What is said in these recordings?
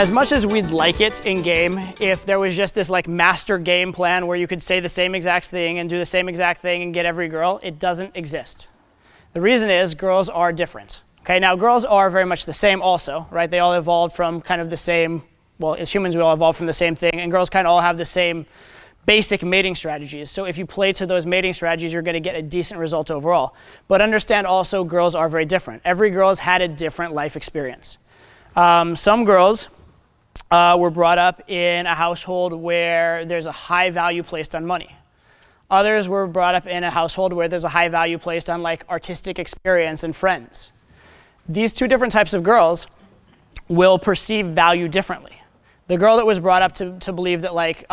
As much as we'd like it in game, if there was just this like master game plan where you could say the same exact thing and do the same exact thing and get every girl, it doesn't exist. The reason is girls are different. Okay, now girls are very much the same also, right? They all evolved from kind of the same, well, as humans we all evolved from the same thing, and girls kind of all have the same basic mating strategies. So if you play to those mating strategies, you're going to get a decent result overall. But understand also girls are very different. Every girl's had a different life experience. Some girls were brought up in a household where there's a high value placed on money. Others were brought up in a household where there's a high value placed on like artistic experience and friends. These two different types of girls will perceive value differently. The girl that was brought up to believe that like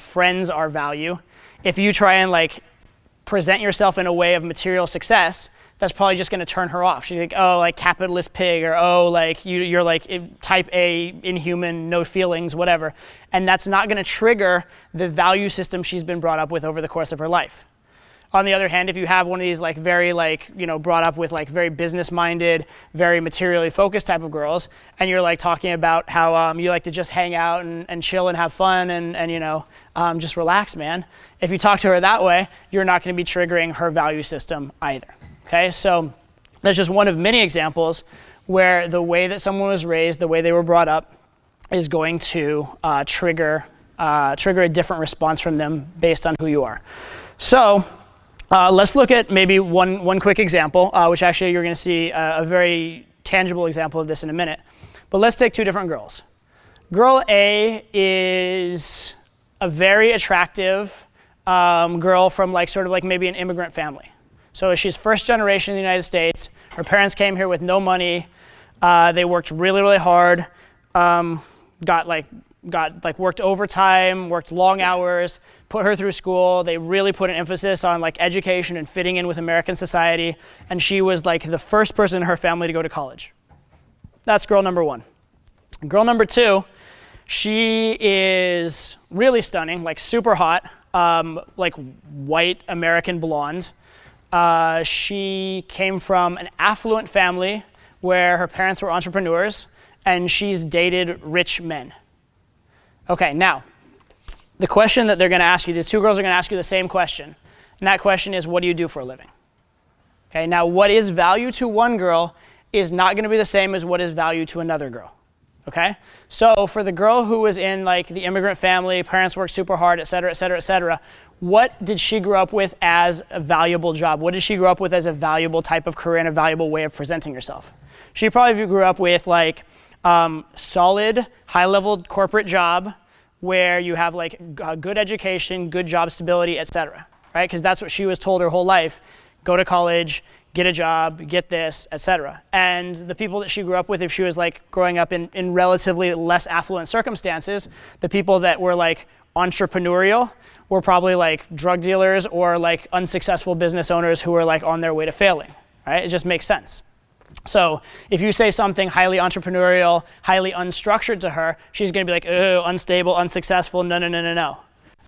friends are value, if you try and like present yourself in a way of material success, that's probably just going to turn her off. She's like, oh, like capitalist pig, or oh, like you're like type A, inhuman, no feelings, whatever. And that's not going to trigger the value system she's been brought up with over the course of her life. On the other hand, if you have one of these like very like, you know, brought up with like very business-minded, very materially focused type of girls, and you're like talking about how you like to just hang out and chill and have fun and you know, just relax, man. If you talk to her that way, you're not going to be triggering her value system either. Okay, so that's just one of many examples where the way that someone was raised, the way they were brought up, is going to trigger a different response from them based on who you are. So let's look at maybe one quick example, which actually you're going to see a very tangible example of this in a minute. But let's take two different girls. Girl A is a very attractive girl from like sort of like maybe an immigrant family. So she's first generation in the United States. Her parents came here with no money. They worked really, really hard. Worked overtime, worked long hours, put her through school. They really put an emphasis on like education and fitting in with American society. And she was like the first person in her family to go to college. That's girl number one. Girl number two, she is really stunning, like super hot, like white American blonde. She came from an affluent family where her parents were entrepreneurs, and she's dated rich men. Okay, now, the question that they're going to ask you, these two girls are going to ask you the same question, and that question is, what do you do for a living? Okay, now what is value to one girl is not going to be the same as what is value to another girl. Okay, so for the girl who was in like the immigrant family, parents worked super hard, et cetera, et cetera, et cetera, what did she grow up with as a valuable job? What did she grow up with as a valuable type of career and a valuable way of presenting herself? She probably grew up with like solid, high-level corporate job where you have like a good education, good job stability, et cetera, right? Because that's what she was told her whole life. Go to college, get a job, get this, et cetera. And the people that she grew up with, if she was like growing up in relatively less affluent circumstances, the people that were like entrepreneurial were probably like drug dealers or like unsuccessful business owners who were like on their way to failing, right? It just makes sense. So if you say something highly entrepreneurial, highly unstructured to her, she's going to be like, oh, unstable, unsuccessful, no,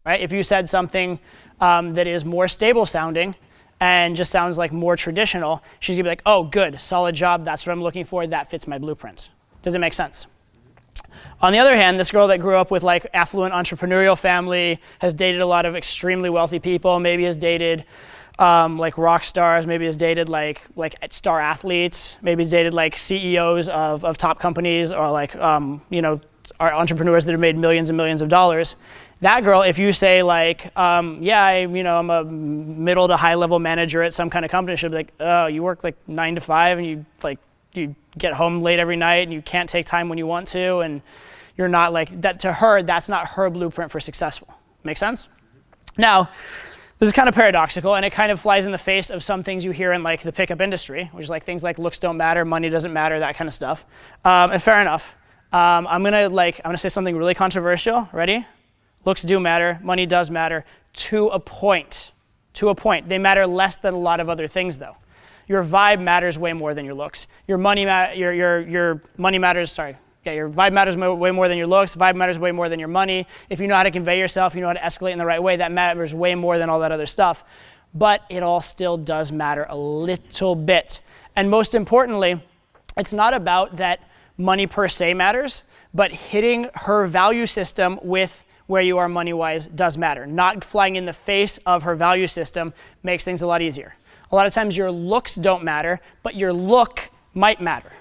right? If you said something that is more stable sounding and just sounds like more traditional, she's going to be like, oh, good, solid job, that's what I'm looking for, that fits my blueprint. Does it make sense? On the other hand, this girl that grew up with like affluent entrepreneurial family, has dated a lot of extremely wealthy people, maybe has dated like rock stars, maybe has dated like star athletes, maybe has dated like CEOs of top companies, or like you know, are entrepreneurs that have made millions and millions of dollars. That girl, if you say like, yeah, I'm a middle to high level manager at some kind of company, she'll be like, oh, you work like 9 to 5 and you get home late every night and you can't take time when you want to, and you're not like that. To her, that's not her blueprint for successful. Make sense? Now, this is kind of paradoxical, and it kind of flies in the face of some things you hear in like the pickup industry, which is like things like looks don't matter, money doesn't matter, that kind of stuff. And fair enough. I'm gonna say something really controversial. Ready? Looks do matter, money does matter to a point. To a point. They matter less than a lot of other things, though. Your vibe matters way more than your looks. Your money matters. Sorry. Yeah, your vibe matters way more than your looks. Vibe matters way more than your money. If you know how to convey yourself, you know how to escalate in the right way, that matters way more than all that other stuff. But it all still does matter a little bit. And most importantly, it's not about that money per se matters, but hitting her value system with where you are money-wise does matter. Not flying in the face of her value system makes things a lot easier. A lot of times your looks don't matter, but your look might matter,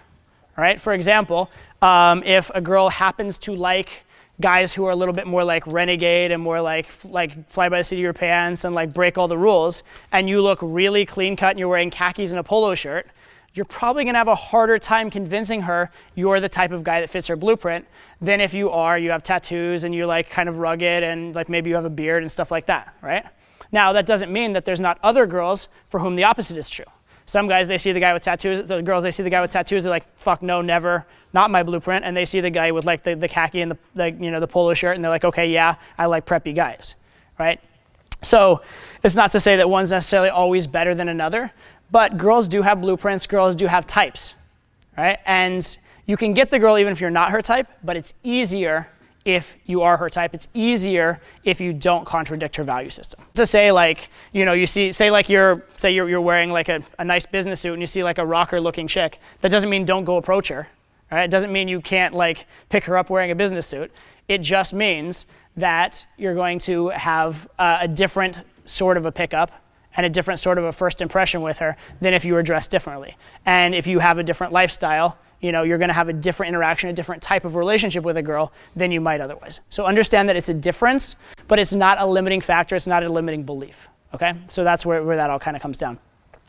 right? For example, if a girl happens to like guys who are a little bit more like renegade and more like fly by the seat of your pants and like break all the rules, and you look really clean cut and you're wearing khakis and a polo shirt, you're probably gonna have a harder time convincing her you're the type of guy that fits her blueprint than if you have tattoos and you're like kind of rugged and like maybe you have a beard and stuff like that, right? Now, that doesn't mean that there's not other girls for whom the opposite is true. Some guys, they see the guy with tattoos, the girls, they see the guy with tattoos, they're like, fuck no, never, not my blueprint. And they see the guy with like the khaki and the polo shirt and they're like, okay, yeah, I like preppy guys, right? So it's not to say that one's necessarily always better than another, but girls do have blueprints, girls do have types, right? And you can get the girl even if you're not her type, but it's easier if you are her type. It's easier if you don't contradict her value system. To say like, you see, say you're wearing like a nice business suit and you see like a rocker looking chick, that doesn't mean don't go approach her, right? It doesn't mean you can't like pick her up wearing a business suit. It just means that you're going to have a different sort of a pickup and a different sort of a first impression with her than if you were dressed differently. And if you have a different lifestyle, you're gonna have a different interaction, a different type of relationship with a girl than you might otherwise. So understand that it's a difference, but it's not a limiting factor, it's not a limiting belief, okay? So that's where that all kind of comes down.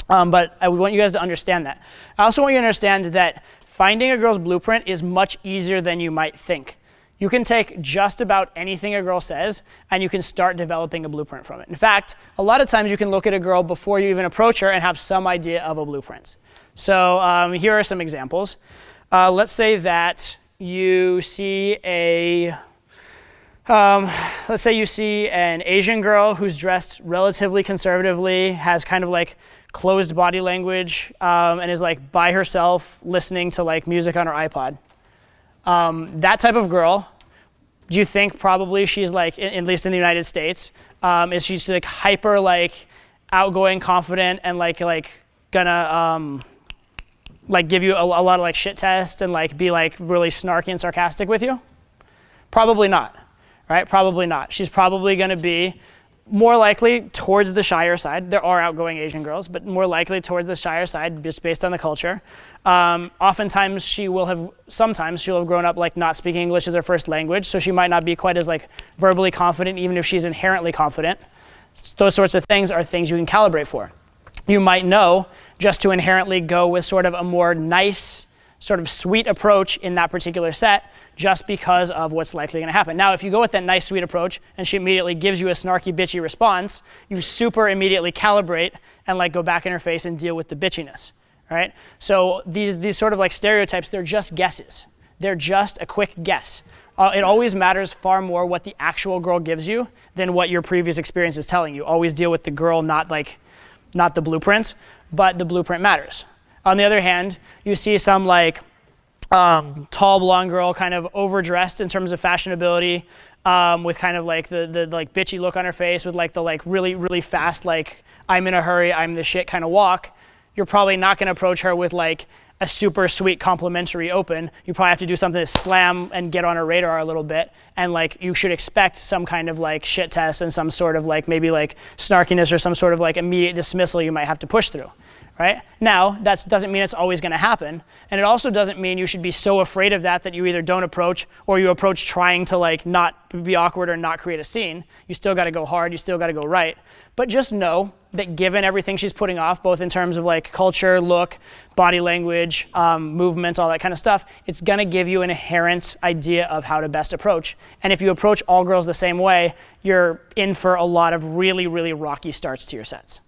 But I want you guys to understand that. I also want you to understand that finding a girl's blueprint is much easier than you might think. You can take just about anything a girl says and you can start developing a blueprint from it. In fact, a lot of times you can look at a girl before you even approach her and have some idea of a blueprint. So here are some examples. Let's say that you see let's say you see an Asian girl who's dressed relatively conservatively, has kind of like closed body language, and is like by herself listening to like music on her iPod. That type of girl, do you think probably she's like, at least in the United States, is she's like hyper like outgoing, confident, and like gonna like give you a lot of like shit tests and like be like really snarky and sarcastic with you? Probably not, right? Probably not. She's probably gonna be more likely towards the shyer side. There are outgoing Asian girls, but more likely towards the shyer side just based on the culture. Oftentimes sometimes she'll have grown up like not speaking English as her first language, so she might not be quite as like verbally confident even if she's inherently confident. Those sorts of things are things you can calibrate for. You might know just to inherently go with sort of a more nice, sort of sweet approach in that particular set just because of what's likely going to happen. Now, if you go with that nice, sweet approach and she immediately gives you a snarky, bitchy response, you super immediately calibrate and like go back in her face and deal with the bitchiness, right? So these sort of like stereotypes, they're just guesses. They're just a quick guess. It always matters far more what the actual girl gives you than what your previous experience is telling you. Always deal with the girl, not the blueprint, but the blueprint matters. On the other hand, you see some like tall blonde girl kind of overdressed in terms of fashionability, with kind of like the like bitchy look on her face, with like the like really, really fast like I'm in a hurry, I'm the shit kind of walk. You're probably not going to approach her with like a super sweet complimentary open. You probably have to do something to slam and get on her radar a little bit, and like you should expect some kind of like shit test and some sort of like maybe like snarkiness or some sort of like immediate dismissal you might have to push through, right? Now, that doesn't mean it's always going to happen, and it also doesn't mean you should be so afraid of that you either don't approach or you approach trying to like not be awkward or not create a scene. You still got to go hard, you still got to go right. But just know that given everything she's putting off, both in terms of like culture, look, body language, movement, all that kind of stuff, it's gonna give you an inherent idea of how to best approach. And if you approach all girls the same way, you're in for a lot of really, really rocky starts to your sets.